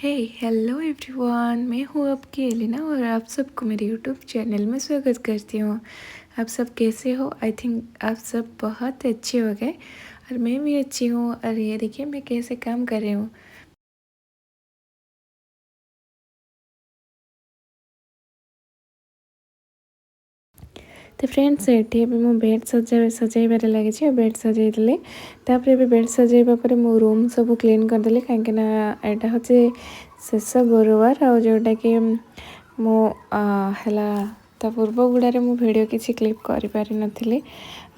हे hello everyone, मैं हूँ आपकी एलिना और आप सबको मेरे यूट्यूब चैनल में स्वागत करती हूँ। आप सब कैसे हो? आई थिंक आप सब बहुत अच्छे हो गए और मैं भी अच्छी हूँ। और ये देखिए मैं कैसे काम कर रही हूँ। तो फ्रेंड्स एटी भी मो बेड सजाइबार लगी। बेड सजाइली बेड सजाइबा पर मो रूम सब क्लीन करदेली कहीं यहाँ हूँ शेष गुरुवार आ जोटा कि मो है ता पूर्व गुड़ारे मु वीडियो किसी क्लिप कर पारि नथिली।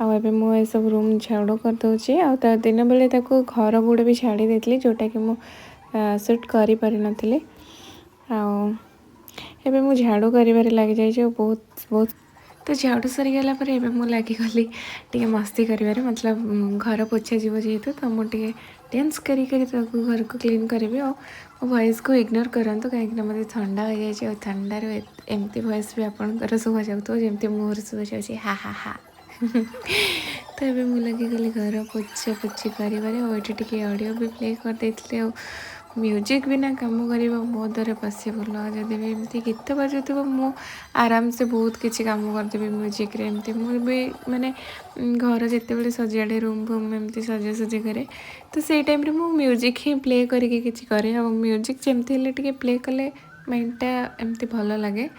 आबे मु ए सब रूम झाड़ू कर दउची आ ता दिन बेले ताको घर गुड़े भी छाड़ी देथली जोटा कि मु शूट करि पारि नथिली। आ एबे मु झाड़ू करिबारे लागि जाई जे बहुत बहुत। तो झाड़ू सरीगला पर एबे मु लागिगली टिके मस्ती करिबारे, मतलब घर पोछा जीव जेहेतु तो मुझे डांस करी घर को क्लीन करी और मो वॉइस को इग्नोर करंतु कहीं मत ठंडा हो जाए। ठंडार एमती वॉइस भी आपंकर शुभा जाऊँ जमती मोहर शुभा जाऊँ हा हा हा। तो ये मुझे लगिगली घर पोछा पोछी कर ऑडियो भी प्ले कर देती। म्यूजिक बिना कम करवा मो द्वारा पॉसिबल जदि भी एमती गीत बाजुव मु आराम से बहुत किसी कम करदेवी म्यूजिक रे। एमती मुझे माने घर जिते सजाड़े रूम फूम एमती सजासजी करे तो से टाइम रे मु म्यूजिक ही प्ले करके किसी करे। म्यूजिक जमती हेले टिके प्ले कले माइंडटा एमती भल लगे।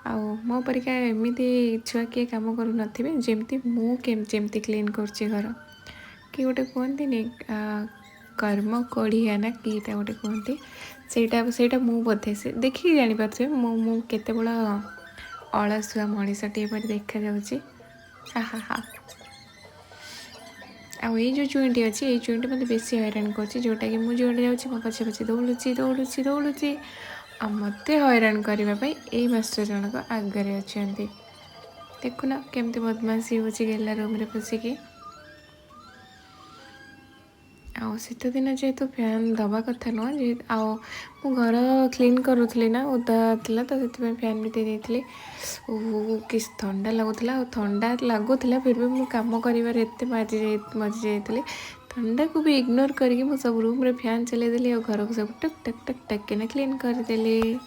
आ मो परिका एमती छुआ किए कम करू नथिबे जेमती मु केमती क्लीन करछि घर कि गोटे कहती कर्म कोढ़िया ना किटा गोटे कहती से मु बोधे से देखिए जानीपे मु केते बड़ अलसुआ मनीषटे पर देखा जाऊँगी। हा हा हा। आई जो चुईटी अच्छी ये चुईटी मत बेस हैरान कर जोटा कि मुझे जाऊँगी मो पछे पछे दौड़ुची दौड़ुची दौड़ुची आ मत हैरान करने ये मास्टर जनक आगे अच्छा देखुना केमती बदमाशी हो गेला रूम रे पशिकी। आ शीत दिन जेहेतु फैन दवा कथा नुह जे मु घर क्लीन करूली ना ओदा था तो से फैन भी दे देती। कि ठंडा लगुला ठंडा लगुला फिर भी मुझे कम कर मजी जाती। ठंडा को भी इग्नोर करके सब रूम रे फैन चलईदेली और घर को सब टक टक टक टक के क्लीन करदेली।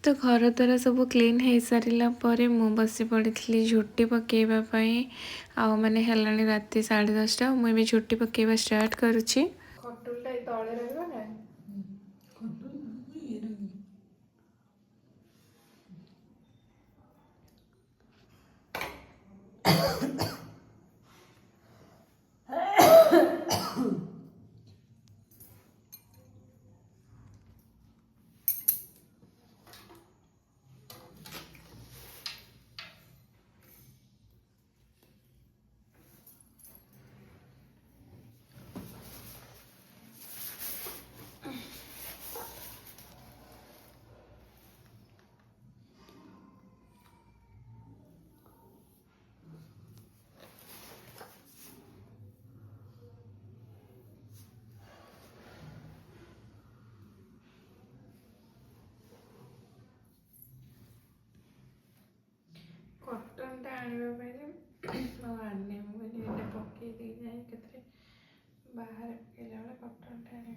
तो घर द्वारा सब क्लीन हो सारा पर मु बसी पड़ी झुटी पकईवाई। आ मैंने है राति 10:30 मुझे झुटी पकईवा स्टार्ट करुँची। कटन आने आने मुझे पकई दी जाए के बाहर पकईला बेले कटन आने।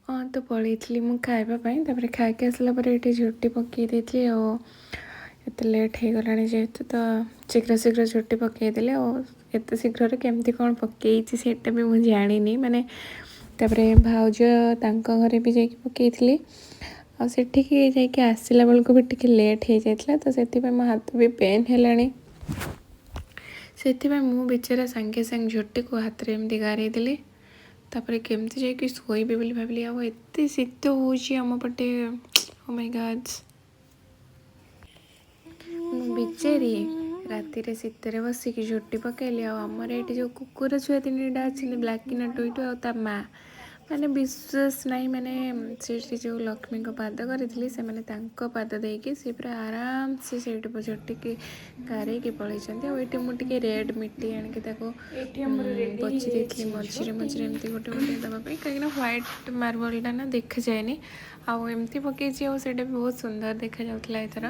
हाँ तो पलैली मु खावाई खाई आसला ये झुटी पकई देती एत लेट हो गला जेहेतु तो शीघ्र शीघ्र झुटी पकईदेली एत शीघ्र केमती कौन पकई सेटा भी मुझे जानी माने भाउज घरे भी जाकि पकई ଆଉ ସେଠିକି ଯାଇକି ଆସିଲା ବେଳକୁ ବି ଟିକେ ଲେଟ୍ ହେଇଯାଇଥିଲା, ତ ସେଥିପାଇଁ ମୋ ହାତ ବି ପେନ୍ ହେଲାଣି। ସେଥିପାଇଁ ମୁଁ ବିଚରା ସାଙ୍ଗେ ସାଙ୍ଗେ ଝୋଟିକୁ ହାତରେ ଏମିତି ଗାରେଇ ଦେଲି। ତାପରେ କେମିତି ଯାଇକି ଶୋଇବି ବୋଲି ଭାବିଲି। ଆଉ ଏତେ ଶୀତ ହେଉଛି ଆମ ପଟେ, ଓ ମାଇ ଗଡ୍। ମୁଁ ବିଚାରି ରାତିରେ ଶୀତରେ ବସିକି ଝୋଟି ପକାଇଲି। ଆଉ ଆମର ଏଇଠି ଯେଉଁ କୁକୁର ଛୁଆ ତିନିଟା ଅଛନ୍ତି, ବ୍ଲାକିନା ଟୁଇଟୁ ଆଉ ତା ମା, ମାନେ ବିଶ୍ୱାସ ନାହିଁ, ମାନେ ସେଠି ଯେଉଁ ଲକ୍ଷ୍ମୀଙ୍କ ପାଦ କରିଥିଲି, ସେମାନେ ତାଙ୍କ ପାଦ ଦେଇକି ସେ ପୁରା ଆରାମସେ ସେଇଠି ଝୋଟିକି ଗାରେଇକି ପଳେଇଛନ୍ତି। ଆଉ ଏଇଠି ମୁଁ ଟିକେ ରେଡ୍ ମିଟି ଆଣିକି ତାକୁ ପୋଛି ଦେଇଥିଲି ମଝିରେ ମଝିରେ ଏମିତି ଗୋଟେ ଗୋଟେ ଦେବା ପାଇଁ, କାହିଁକିନା ହ୍ୱାଇଟ୍ ମାର୍ବଲଟା ନା ଦେଖାଯାଏନି। ଆଉ ଏମିତି ପକେଇଛି, ଆଉ ସେଇଟା ବି ବହୁତ ସୁନ୍ଦର ଦେଖାଯାଉଥିଲା ଏଥର।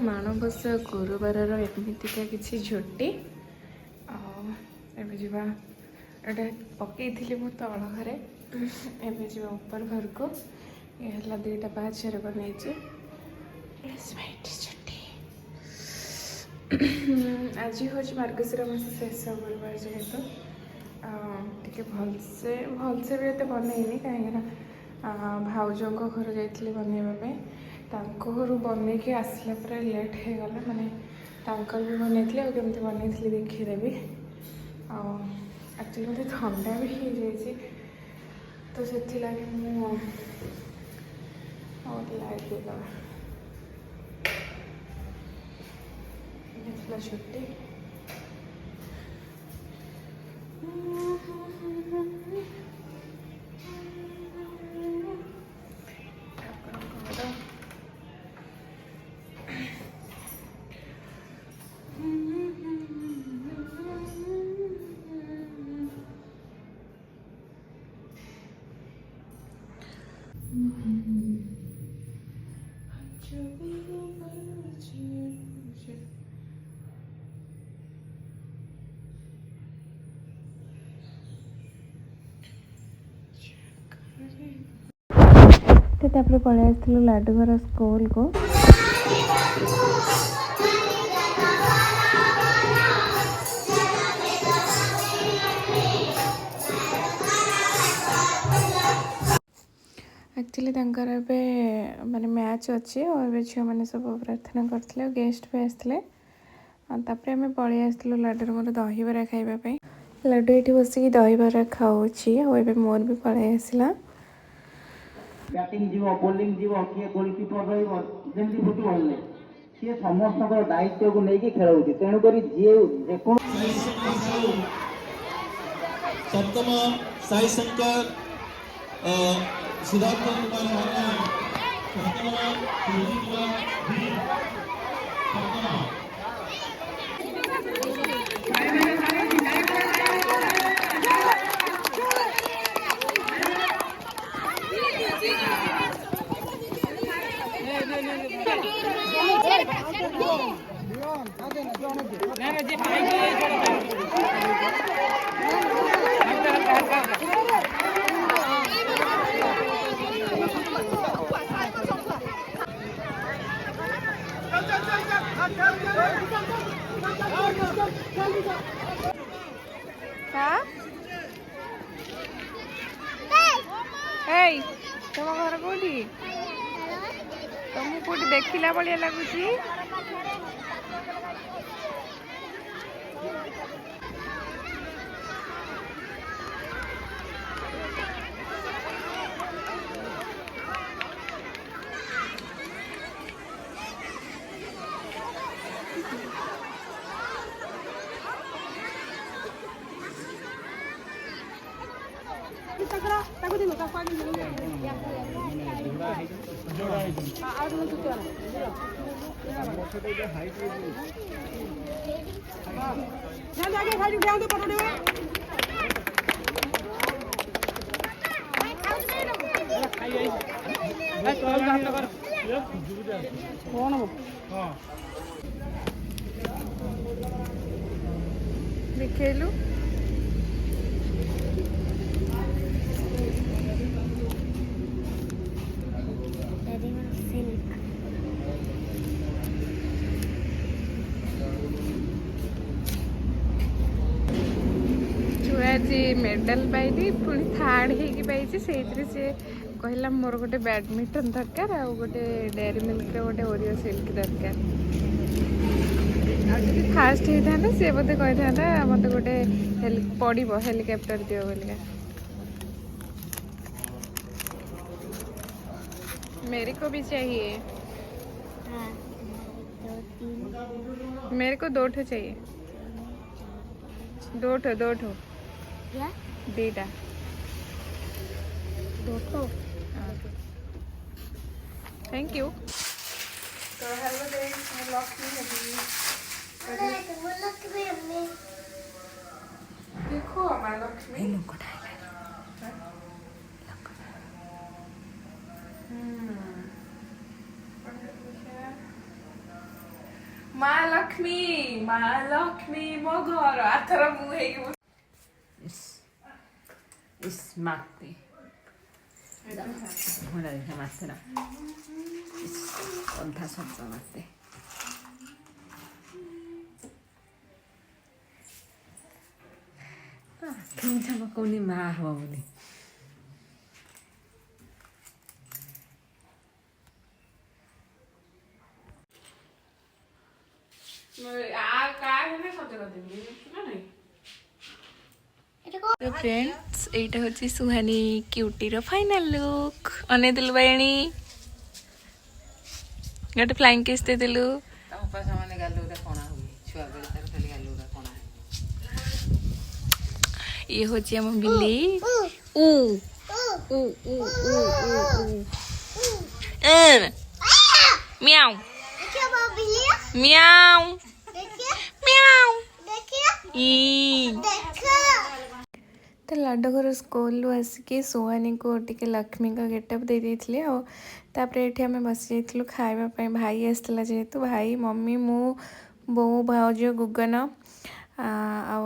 ମାଣବସା ଗୁରୁବାରର ଏମିତିକା କିଛି ଝୋଟି। ଆଉ ଏବେ ଯିବା, ଏଇଟା ପକେଇଥିଲି ମୁଁ ତଳ ଘରେ, ଏବେ ଯିବା ଉପର ଘରକୁ। ଏ ହେଲା 2ଟା ପାହାଚରେ ବନେଇଛି ଝୋଟି। ଆଜି ହେଉଛି ମାର୍ଗଶିର ମାସ ଶେଷ ଗୁରୁବାର, ଯେହେତୁ ଟିକେ ଭଲସେ ବି ଏତେ ବନେଇନି, କାହିଁକିନା ଭାଉଜଙ୍କ ଘରୁ ଯାଇଥିଲି ବନେଇବା ପାଇଁ। ତାଙ୍କ ଘରୁ ବନେଇକି ଆସିଲା ପରେ ଲେଟ୍ ହେଇଗଲା, ମାନେ ତାଙ୍କର ବି ବନେଇଥିଲି, ଆଉ କେମିତି ବନେଇଥିଲି ଦେଖେଇଦେବି। ଆଉ ଆକ୍ଚୁଆଲି ମୋତେ ଥଣ୍ଡା ବି ହେଇଯାଇଛି, ତ ସେଥିଲାଗି ମୁଁ ଲାଇଟ୍ ଦେଇଦେବା ଥିଲା ଝୋଟି। ତାପରେ ପଳେଇ ଆସିଥିଲୁ ଲାଡୁ ଘର ସ୍କୁଲକୁ। ଆକ୍ଚୁଆଲି ତାଙ୍କର ଏବେ ମାନେ ମ୍ୟାଚ୍ ଅଛି, ଆଉ ଏବେ ଝିଅମାନେ ସବୁ ପ୍ରାର୍ଥନା କରିଥିଲେ, ଆଉ ଗେଷ୍ଟ ବି ଆସିଥିଲେ। ଆଉ ତାପରେ ଆମେ ପଳେଇ ଆସିଥିଲୁ ଲାଡୁର ମୋର ଦହିବରା ଖାଇବା ପାଇଁ। ଲାଡୁ ଏଇଠି ବସିକି ଦହିବରା ଖାଉଛି, ଆଉ ଏବେ ମୋର ବି ପଳେଇ ଆସିଲା। ବ୍ୟାଟିଂ ଯିବ, ବୋଲିଂ ଯିବ, କିଏ ଗୋଲକିପର ରହିବ, ଯେମିତି ଫୁଟବଲରେ ସିଏ ସମସ୍ତଙ୍କର ଦାୟିତ୍ୱକୁ ନେଇକି ଖେଳଉଛି। ତେଣୁକରି ଯିଏ ଯେକୌଣସି ସପ୍ତମ ସାଇ ଶଙ୍କର, ସିଦ୍ଧାର୍ଥ କୁମାର ଭାଇନା, ସପ୍ତମ ତମ ଘର କୋଉଠି? ତମକୁ କୋଉଠି ଦେଖିଲା ଭଳିଆ ଲାଗୁଛି? ଦେଖେଇଲୁ आज मेडल पाइली पुणी थर्ड होगी पाई से कहला मोर गोटे बैडमिंटन दरकार आ गोटे डेयरी मिल्क गोटे ओरियो सिल्क दरकार आदि फास्ट होता सी बोधे कही था मत गोटे पड़ो हेलिकप्टर दियो बोलिका मेरे को भी चाहिए मेरे को 2 ठो चाहिए 2 ठो दीटा 2 ठो थैंक यू तो हेलो गाइस मैं लक्ष्मी है देखो हमारा लक्ष्मी माँ लक्ष्मी मो घर आथर मुझे Smackte. Hon hade massorna. Och ta sånt som matte. Kan ta med koni ma honi. तो फ्रेंड्स एटा होची सुहानी क्यूटी रो फाइनल लुक अने दिल बायणी गटे फ्लाइंग किस दे दिलु तापा सामाने गालो रे कोना हुई छुआ बेले तार खाली गालो रे कोना ये होची हम बिल्ली ऊ ऊ ऊ ऊ ऊ म्याऊ देखिए वो बिल्ली म्याऊ देखिए म्याऊ देखिए ई देखो तो लाडो घर स्कूल आसिकी सोहानी को टिके लक्ष्मी का गेटअप दे देइथिले आ तापर एठी हमें बस जाइथिलु खाइबा पई भाई आसला जेतु भाई मम्मी मु बो भाउज गुगन आ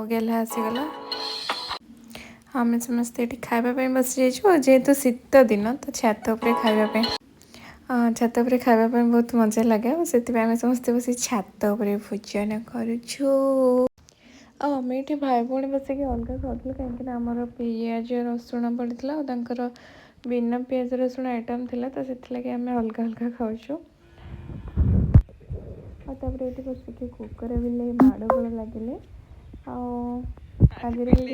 गेला आसीगला हमें समस्ते एठी खाइबा पई बस जाइछु जेतु शीत दिन तो छात ऊपर खाइबा पई छात ऊपर खाइबा पई बहुत मजा लगे और सेति पई हमें समस्ते बसी छात ऊपर भोजन करूछु आम ये भाई भौणी बस अलग खाऊल कहीं आमर पिज रसुण पड़ता और बिना पिज रसुण आइटम थी तो से आम अलग अलग खाऊँ और ये बस कुकर बिले माड़ गोड़ लगे आज रहा